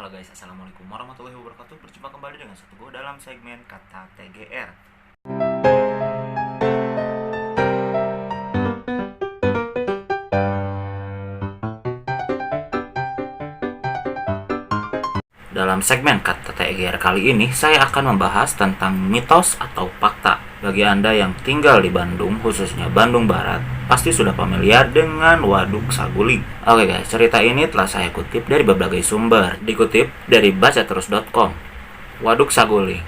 Halo guys, assalamualaikum warahmatullahi wabarakatuh. Berjumpa kembali dengan satu gue dalam segmen kata TGR. Dalam segmen kata TGR kali ini, saya akan membahas tentang mitos atau fakta. Bagi Anda yang tinggal di Bandung, khususnya Bandung Barat, pasti sudah familiar dengan Waduk Saguling. Oke guys, cerita ini telah saya kutip dari berbagai sumber. Dikutip dari bacaterus.com. Waduk Saguling.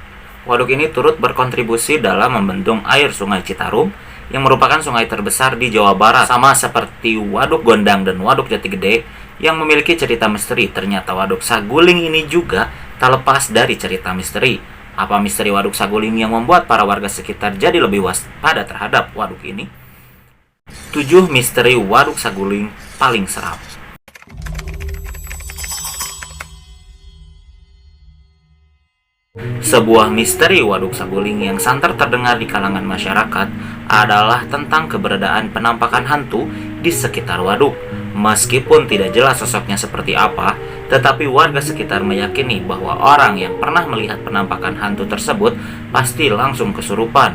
Waduk ini turut berkontribusi dalam membendung air Sungai Citarum yang merupakan sungai terbesar di Jawa Barat. Sama seperti Waduk Gondang dan Waduk Jatigede yang memiliki cerita misteri, ternyata Waduk Saguling ini juga tak lepas dari cerita misteri. Apa misteri Waduk Saguling yang membuat para warga sekitar jadi lebih waspada terhadap waduk ini? 7 misteri Waduk Saguling paling seram. Sebuah misteri Waduk Saguling yang santer terdengar di kalangan masyarakat adalah tentang keberadaan penampakan hantu di sekitar waduk. Meskipun tidak jelas sosoknya seperti apa, tetapi warga sekitar meyakini bahwa orang yang pernah melihat penampakan hantu tersebut pasti langsung kesurupan.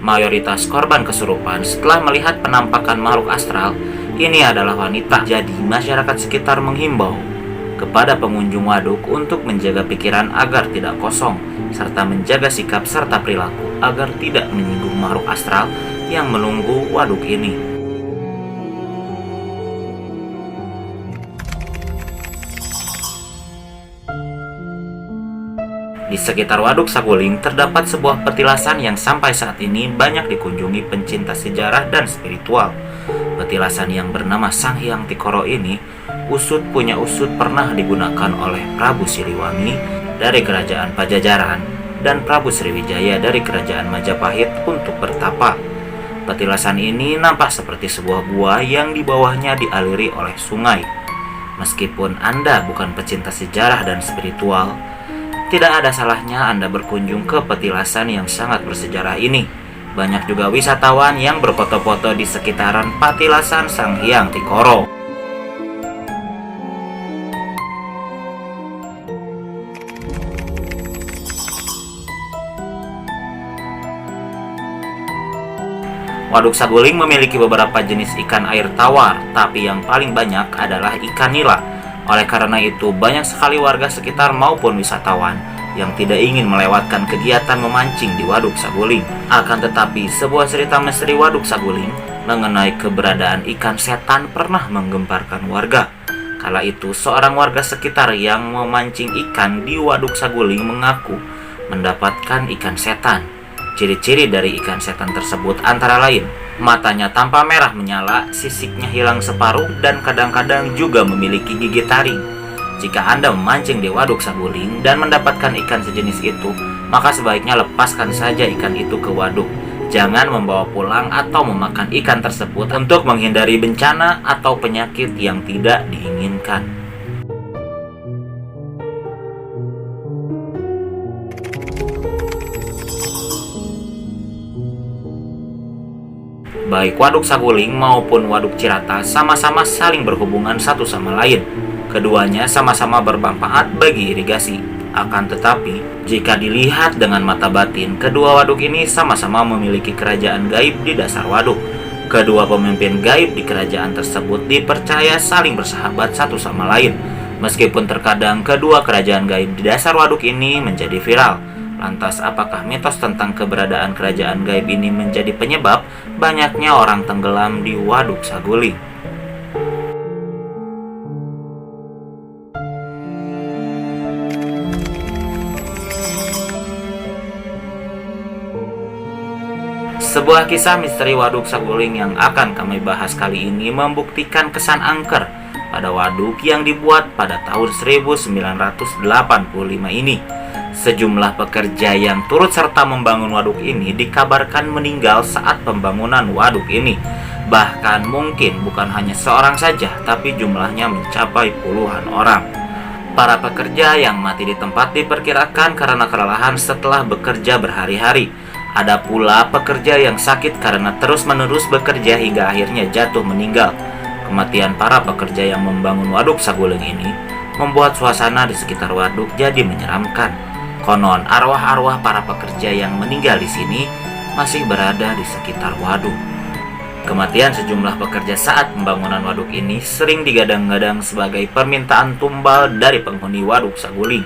Mayoritas korban kesurupan setelah melihat penampakan makhluk astral ini adalah wanita. Jadi masyarakat sekitar menghimbau kepada pengunjung waduk untuk menjaga pikiran agar tidak kosong, serta menjaga sikap serta perilaku agar tidak menyinggung makhluk astral yang menunggu waduk ini. Di sekitar Waduk Saguling terdapat sebuah petilasan yang sampai saat ini banyak dikunjungi pencinta sejarah dan spiritual. Petilasan yang bernama Sang Hyang Tikoro ini, usut punya usut pernah digunakan oleh Prabu Siliwangi dari Kerajaan Pajajaran dan Prabu Sriwijaya dari Kerajaan Majapahit untuk bertapa. Petilasan ini nampak seperti sebuah gua yang di bawahnya dialiri oleh sungai. Meskipun Anda bukan pecinta sejarah dan spiritual, tidak ada salahnya Anda berkunjung ke petilasan yang sangat bersejarah ini. Banyak juga wisatawan yang berfoto-foto di sekitaran petilasan Sang Hyang Tikoro. Waduk Saguling memiliki beberapa jenis ikan air tawar, tapi yang paling banyak adalah ikan nila. Oleh karena itu, banyak sekali warga sekitar maupun wisatawan yang tidak ingin melewatkan kegiatan memancing di Waduk Saguling. Akan tetapi, sebuah cerita misteri Waduk Saguling mengenai keberadaan ikan setan pernah menggemparkan warga. Kala itu, seorang warga sekitar yang memancing ikan di Waduk Saguling mengaku mendapatkan ikan setan. Ciri-ciri dari ikan setan tersebut antara lain matanya tampak merah menyala, sisiknya hilang separuh, dan kadang-kadang juga memiliki gigi taring. Jika Anda memancing di Waduk Saguling dan mendapatkan ikan sejenis itu, maka sebaiknya lepaskan saja ikan itu ke waduk. Jangan membawa pulang atau memakan ikan tersebut untuk menghindari bencana atau penyakit yang tidak diinginkan. Baik Waduk Saguling maupun Waduk Cirata sama-sama saling berhubungan satu sama lain. Keduanya sama-sama bermanfaat bagi irigasi. Akan tetapi, jika dilihat dengan mata batin, kedua waduk ini sama-sama memiliki kerajaan gaib di dasar waduk. Kedua pemimpin gaib di kerajaan tersebut dipercaya saling bersahabat satu sama lain. Meskipun terkadang kedua kerajaan gaib di dasar waduk ini menjadi viral. Lantas, apakah mitos tentang keberadaan kerajaan gaib ini menjadi penyebab banyaknya orang tenggelam di Waduk Saguling? Sebuah kisah misteri Waduk Saguling yang akan kami bahas kali ini membuktikan kesan angker pada waduk yang dibuat pada tahun 1985 ini. Sejumlah pekerja yang turut serta membangun waduk ini dikabarkan meninggal saat pembangunan waduk ini. Bahkan mungkin bukan hanya seorang saja, tapi jumlahnya mencapai puluhan orang. Para pekerja yang mati di tempat diperkirakan karena kelelahan setelah bekerja berhari-hari. Ada pula pekerja yang sakit karena terus-menerus bekerja hingga akhirnya jatuh meninggal. Kematian para pekerja yang membangun Waduk Saguling ini membuat suasana di sekitar waduk jadi menyeramkan. Konon arwah-arwah para pekerja yang meninggal di sini masih berada di sekitar waduk. Kematian sejumlah pekerja saat pembangunan waduk ini sering digadang-gadang sebagai permintaan tumbal dari penghuni waduk Saguling.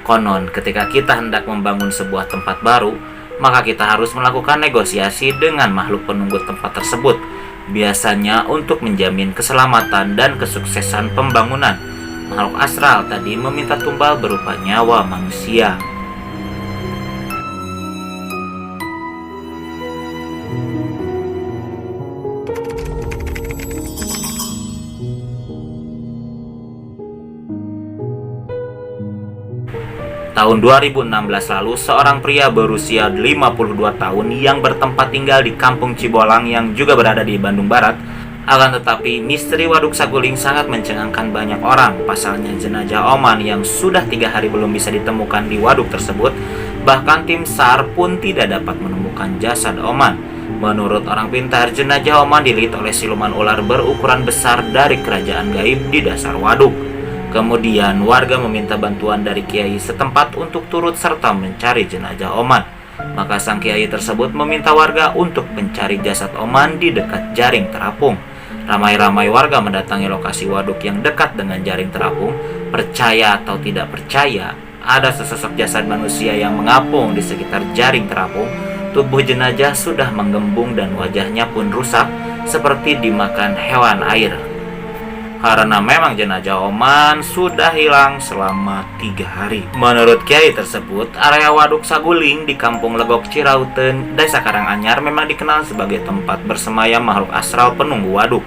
Konon ketika kita hendak membangun sebuah tempat baru, maka kita harus melakukan negosiasi dengan makhluk penunggu tempat tersebut, biasanya untuk menjamin keselamatan dan kesuksesan pembangunan. Makhluk astral tadi meminta tumbal berupa nyawa manusia. Tahun 2016 lalu, seorang pria berusia 52 tahun yang bertempat tinggal di Kampung Cibolang yang juga berada di Bandung Barat. Akan tetapi, misteri Waduk Saguling sangat mencengangkan banyak orang. Pasalnya, jenazah Oman yang sudah 3 hari belum bisa ditemukan di waduk tersebut. Bahkan tim SAR pun tidak dapat menemukan jasad Oman. Menurut orang pintar, jenazah Oman dililit oleh siluman ular berukuran besar dari kerajaan gaib di dasar waduk. Kemudian warga meminta bantuan dari kiai setempat untuk turut serta mencari jenazah Oman. Maka sang kiai tersebut meminta warga untuk mencari jasad Oman di dekat jaring terapung. Ramai-ramai warga mendatangi lokasi waduk yang dekat dengan jaring terapung. Percaya atau tidak percaya, ada sesosok jasad manusia yang mengapung di sekitar jaring terapung. Tubuh jenazah sudah menggembung dan wajahnya pun rusak seperti dimakan hewan air. Karena memang jenazah Oman sudah hilang selama 3 hari. Menurut kiai tersebut, area Waduk Saguling di Kampung Legok Cirauten, Desa Karanganyar memang dikenal sebagai tempat bersemayam makhluk astral penunggu waduk.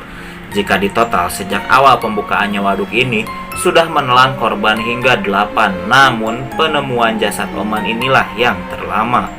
Jika ditotal sejak awal pembukaannya waduk ini sudah menelan korban hingga 8, namun penemuan jasad Oman inilah yang terlama.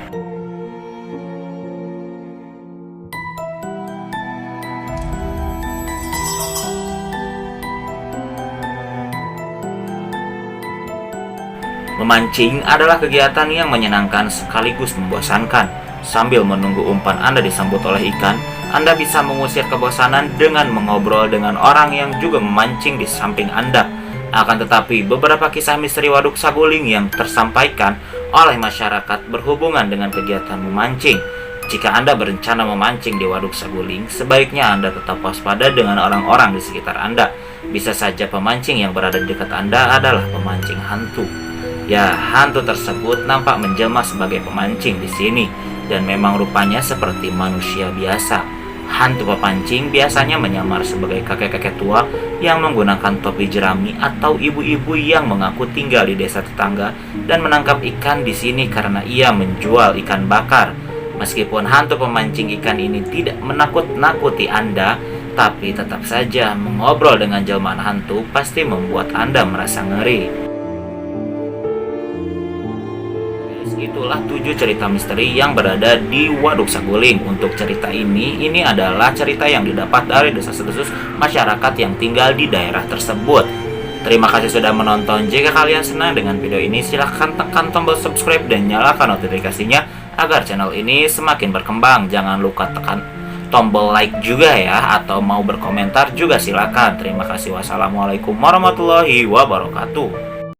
Memancing adalah kegiatan yang menyenangkan sekaligus membosankan. Sambil menunggu umpan Anda disambut oleh ikan, Anda bisa mengusir kebosanan dengan mengobrol dengan orang yang juga memancing di samping Anda. Akan tetapi, beberapa kisah misteri Waduk Saguling yang tersampaikan oleh masyarakat berhubungan dengan kegiatan memancing. Jika Anda berencana memancing di Waduk Saguling, sebaiknya Anda tetap waspada dengan orang-orang di sekitar Anda. Bisa saja pemancing yang berada di dekat Anda adalah pemancing hantu. Ya, hantu tersebut nampak menjelma sebagai pemancing di sini dan memang rupanya seperti manusia biasa. Hantu pepancing biasanya menyamar sebagai kakek-kakek tua yang menggunakan topi jerami atau ibu-ibu yang mengaku tinggal di desa tetangga dan menangkap ikan di sini karena ia menjual ikan bakar. Meskipun hantu pemancing ikan ini tidak menakut-nakuti Anda, tapi tetap saja mengobrol dengan jelmaan hantu pasti membuat Anda merasa ngeri. Itulah 7 cerita misteri yang berada di Waduk Saguling. Untuk cerita ini adalah cerita yang didapat dari desas-desus masyarakat yang tinggal di daerah tersebut. Terima kasih sudah menonton. Jika kalian senang dengan video ini, silahkan tekan tombol subscribe dan nyalakan notifikasinya agar channel ini semakin berkembang. Jangan lupa tekan tombol like juga ya, atau mau berkomentar juga silakan. Terima kasih. Wassalamualaikum warahmatullahi wabarakatuh.